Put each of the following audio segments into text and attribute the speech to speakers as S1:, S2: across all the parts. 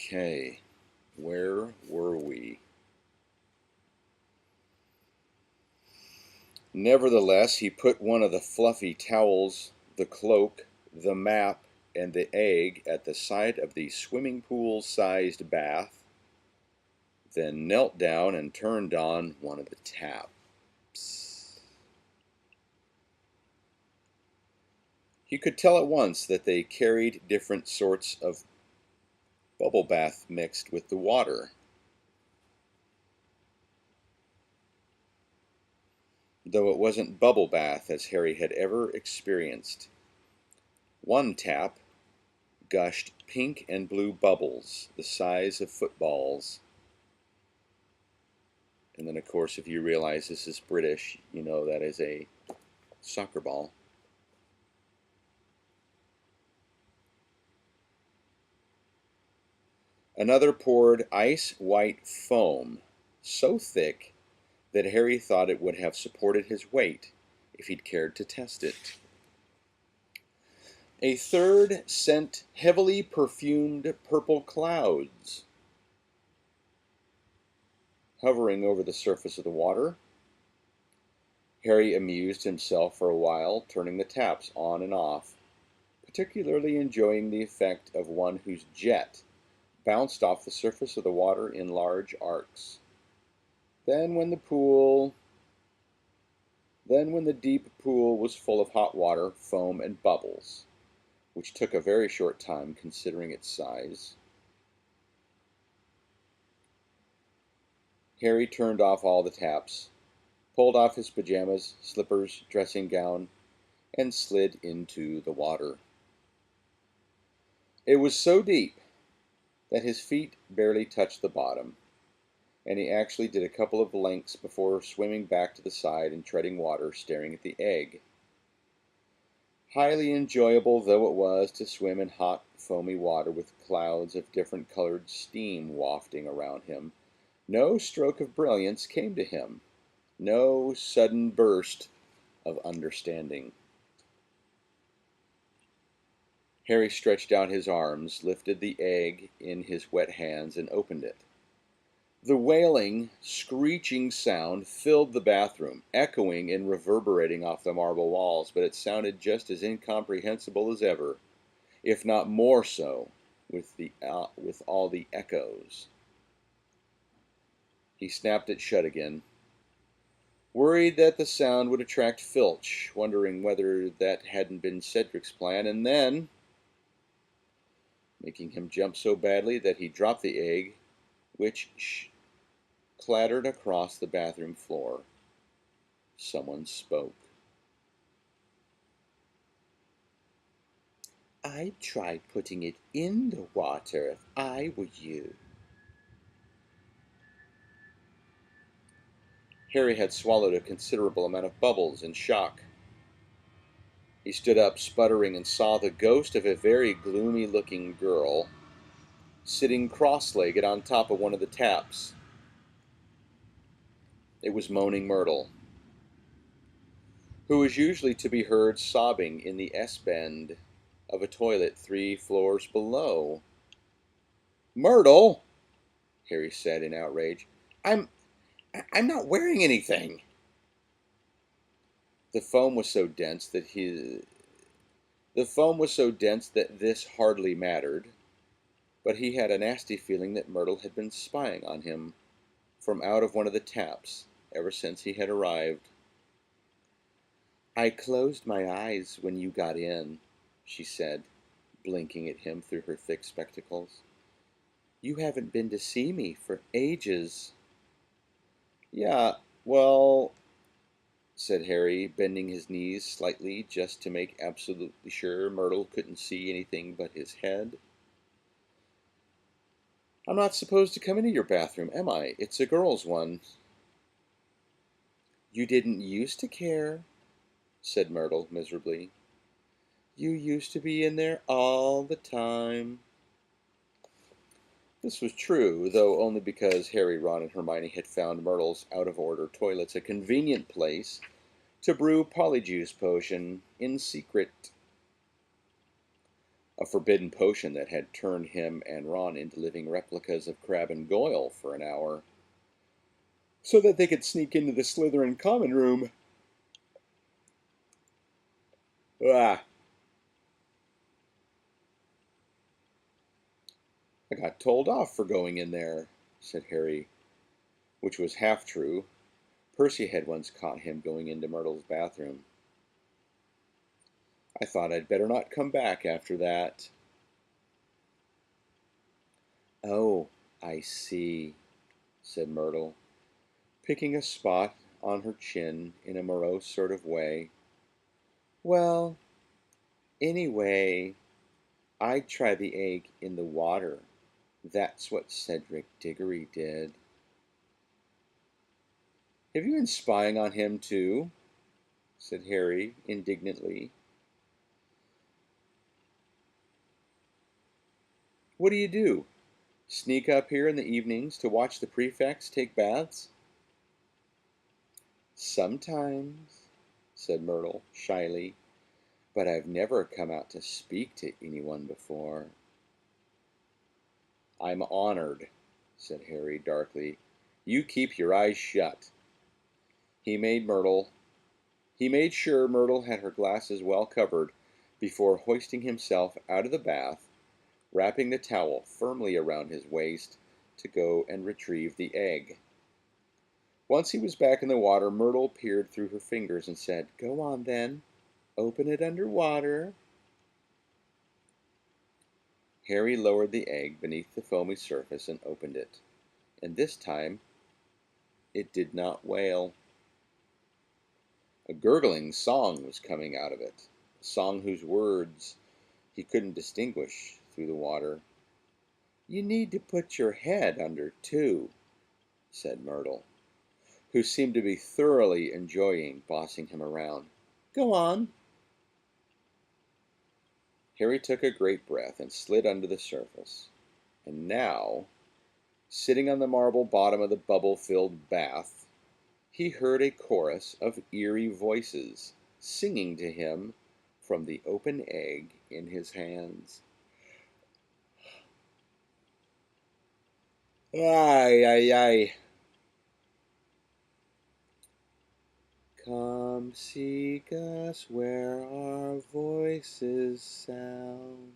S1: Okay, where were we? Nevertheless, he put one of the fluffy towels, the cloak, the map, and the egg at the side of the swimming pool-sized bath, then knelt down and turned on one of the taps. He could tell at once that they carried different sorts of bubble bath mixed with the water, though it wasn't bubble bath as Harry had ever experienced. One tap gushed pink and blue bubbles the size of footballs. And then, of course, if you realize this is British, you know that is a soccer ball. Another poured ice-white foam, so thick that Harry thought it would have supported his weight if he'd cared to test it. A third sent heavily perfumed purple clouds, hovering over the surface of the water. Harry amused himself for a while, turning the taps on and off, particularly enjoying the effect of one whose jet bounced off the surface of the water in large arcs. Then when the deep pool was full of hot water, foam, and bubbles, which took a very short time considering its size. Harry turned off all the taps, pulled off his pajamas, slippers, dressing gown, and slid into the water. It was so deep that his feet barely touched the bottom, and he actually did a couple of lengths before swimming back to the side and treading water, staring at the egg. Highly enjoyable though it was to swim in hot, foamy water with clouds of different colored steam wafting around him, no stroke of brilliance came to him, no sudden burst of understanding. Harry stretched out his arms, lifted the egg in his wet hands, and opened it. The wailing, screeching sound filled the bathroom, echoing and reverberating off the marble walls, but it sounded just as incomprehensible as ever, if not more so, with all the echoes. He snapped it shut again, worried that the sound would attract Filch, wondering whether that hadn't been Cedric's plan, and then, making him jump so badly that he dropped the egg, which clattered across the bathroom floor. Someone spoke. "I'd try putting it in the water if I were you." Harry had swallowed a considerable amount of bubbles in shock. He stood up, sputtering, and saw the ghost of a very gloomy-looking girl sitting cross-legged on top of one of the taps. It was Moaning Myrtle, who was usually to be heard sobbing in the S-bend of a toilet 3 floors below. "Myrtle!" Harry said in outrage. I'm not wearing anything." The foam was so dense that this hardly mattered, but he had a nasty feeling that Myrtle had been spying on him from out of one of the taps ever since he had arrived. "I closed my eyes when you got in," she said, blinking at him through her thick spectacles. "You haven't been to see me for ages." "Yeah, well," said Harry, bending his knees slightly just to make absolutely sure Myrtle couldn't see anything but his head. "I'm not supposed to come into your bathroom, am I? It's a girl's one." "You didn't used to care," said Myrtle miserably. "You used to be in there all the time." This was true, though only because Harry, Ron, and Hermione had found Myrtle's out-of-order toilets a convenient place to brew Polyjuice Potion in secret. a forbidden potion that had turned him and Ron into living replicas of Crabbe and Goyle for an hour, so that they could sneak into the Slytherin common room. Ah, I got told off for going in there, said Harry, which was half true. Percy had once caught him going into Myrtle's bathroom. I thought I'd better not come back after that. Oh, I see, said Myrtle, picking a spot on her chin in a morose sort of way. Well, anyway, I'd try the egg in the water. That's what Cedric Diggory did. Have you been spying on him too? Said Harry indignantly. What do you do? Sneak up here in the evenings to watch the prefects take baths? Sometimes, said Myrtle shyly, but I've never come out to speak to anyone before. I'm honored, said Harry darkly. You keep your eyes shut. He made sure Myrtle had her glasses well covered before hoisting himself out of the bath, wrapping the towel firmly around his waist to go and retrieve the egg. Once he was back in the water, Myrtle peered through her fingers and said, Go on then, open it under water. Harry lowered the egg beneath the foamy surface and opened it, and this time it did not wail. A gurgling song was coming out of it, a song whose words he couldn't distinguish through the water. You need to put your head under too, said Myrtle, who seemed to be thoroughly enjoying bossing him around. Go on. Harry took a great breath and slid under the surface. And now, sitting on the marble bottom of the bubble-filled bath, he heard a chorus of eerie voices singing to him from the open egg in his hands. Ay, ay, ay. Come seek us where our voices sound.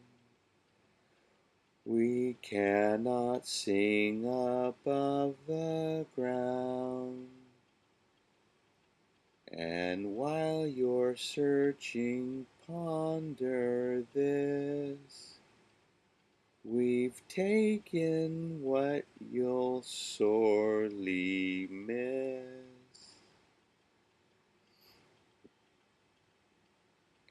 S1: We cannot sing above the ground. And while you're searching, ponder this. We've taken what you'll sorely miss.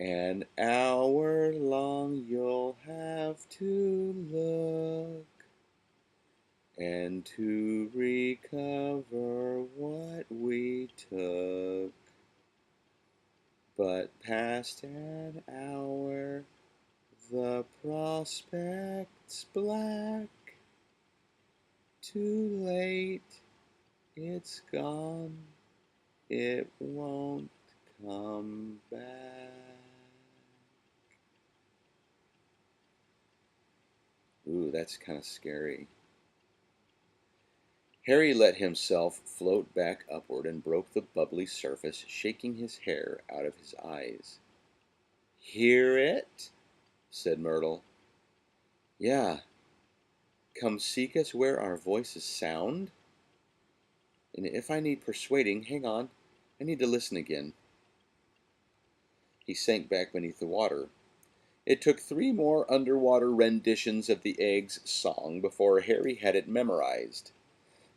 S1: An hour long you'll have to look, and to recover what we took. But past an hour, the prospect's black. Too late, it's gone, it won't come back. Ooh, that's kind of scary. Harry let himself float back upward and broke the bubbly surface, shaking his hair out of his eyes. Hear it? Said Myrtle. Yeah. Come seek us where our voices sound? And if I need persuading, hang on, I need to listen again. He sank back beneath the water. It took 3 more underwater renditions of the egg's song before Harry had it memorized.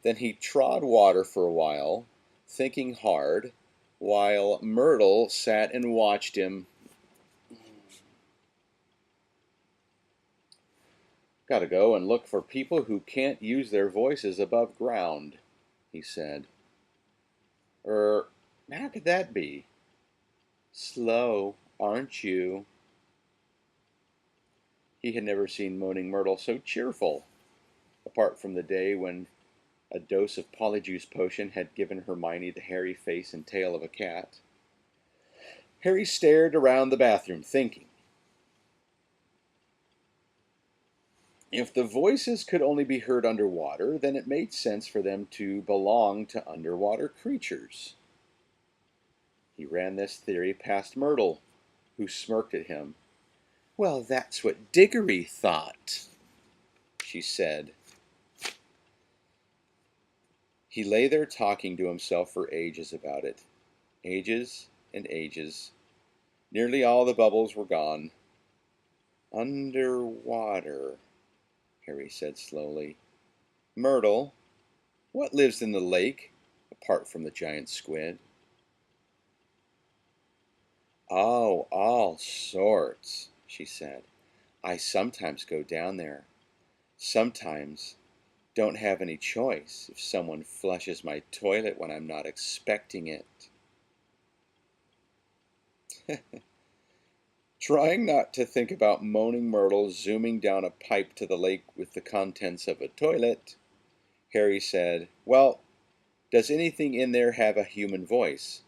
S1: Then he trod water for a while, thinking hard, while Myrtle sat and watched him. Gotta go and look for people who can't use their voices above ground, he said. How could that be? Slow, aren't you? He had never seen Moaning Myrtle so cheerful, apart from the day when a dose of Polyjuice potion had given Hermione the hairy face and tail of a cat. Harry stared around the bathroom, thinking. If the voices could only be heard underwater, then it made sense for them to belong to underwater creatures. He ran this theory past Myrtle, who smirked at him. "Well, that's what Diggory thought," she said. He lay there talking to himself for ages about it. Ages and ages. Nearly all the bubbles were gone. "Underwater," Harry said slowly. "Myrtle, what lives in the lake, apart from the giant squid?" "Oh, all sorts," she said. "I sometimes go down there. Sometimes don't have any choice if someone flushes my toilet when I'm not expecting it." Trying not to think about moaning Myrtle zooming down a pipe to the lake with the contents of a toilet, Harry said, "Well, does anything in there have a human voice?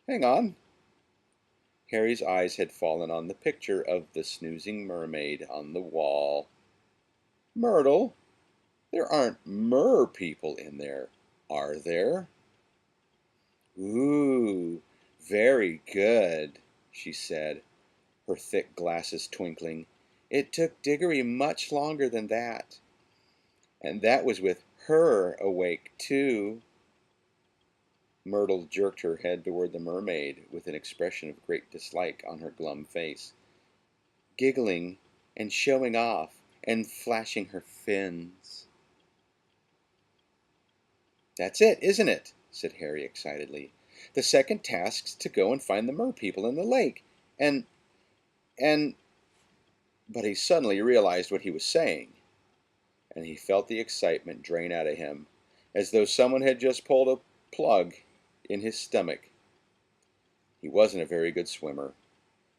S1: Hang on." Harry's eyes had fallen on the picture of the snoozing mermaid on the wall. "Myrtle, there aren't mer people in there, are there?" "Ooh, very good," she said, her thick glasses twinkling. "It took Diggory much longer than that. And that was with her awake, too." Myrtle jerked her head toward the mermaid with an expression of great dislike on her glum face, giggling and showing off and flashing her fins. "That's it, isn't it?" said Harry excitedly. "The second task's to go and find the merpeople in the lake. And But he suddenly realized what he was saying, and he felt the excitement drain out of him, as though someone had just pulled a plug in his stomach. He wasn't a very good swimmer.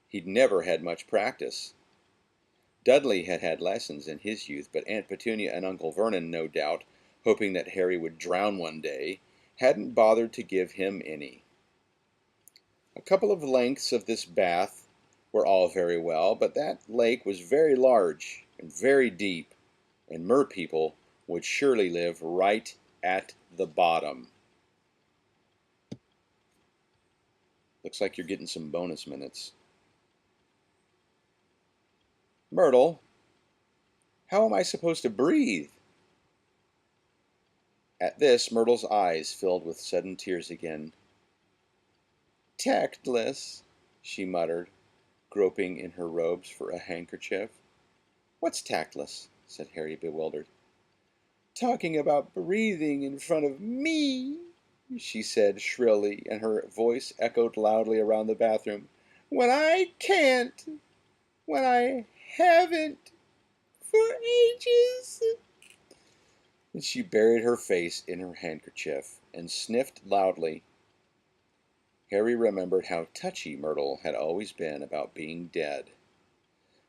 S1: He'd never had much practice. Dudley had had lessons in his youth, but Aunt Petunia and Uncle Vernon, no doubt, hoping that Harry would drown one day, hadn't bothered to give him any. A couple of lengths of this bath were all very well, but that lake was very large and very deep, and merpeople would surely live right at the bottom. Looks like you're getting some bonus minutes. "Myrtle, how am I supposed to breathe?" At this, Myrtle's eyes filled with sudden tears again. "Tactless," she muttered, groping in her robes for a handkerchief. "What's tactless?" said Harry, bewildered. "Talking about breathing in front of me," she said shrilly, and her voice echoed loudly around the bathroom. "When I can't, when I haven't, for ages." And she buried her face in her handkerchief and sniffed loudly. Harry remembered how touchy Myrtle had always been about being dead,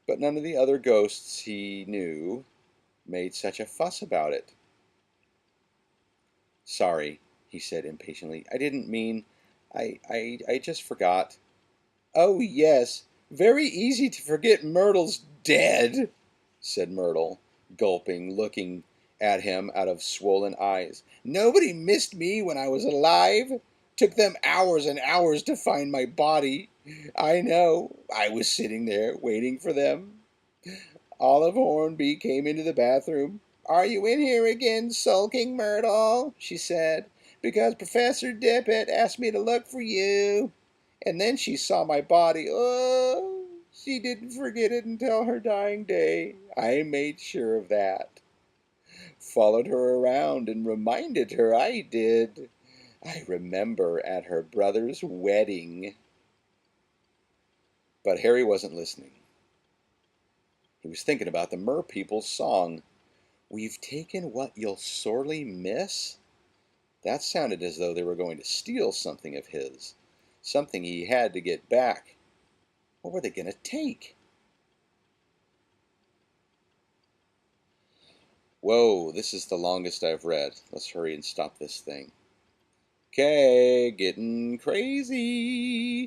S1: but none of the other ghosts he knew made such a fuss about it. "Sorry," he said impatiently. "I didn't mean. I just forgot." "Oh, yes, very easy to forget Myrtle's dead," said Myrtle, gulping, looking at him out of swollen eyes. "Nobody missed me when I was alive. Took them hours and hours to find my body. I know. I was sitting there waiting for them. Olive Hornby came into the bathroom. 'Are you in here again, sulking Myrtle?' she said, 'because Professor Dippet asked me to look for you.' And then she saw my body. Oh, she didn't forget it until her dying day. I made sure of that. Followed her around and reminded her I did. I remember at her brother's wedding." But Harry wasn't listening. He was thinking about the merpeople's song. "We've taken what you'll sorely miss." That sounded as though they were going to steal something of his, something he had to get back. What were they going to take? Whoa, this is the longest I've read. Let's hurry and stop this thing. Okay, getting crazy.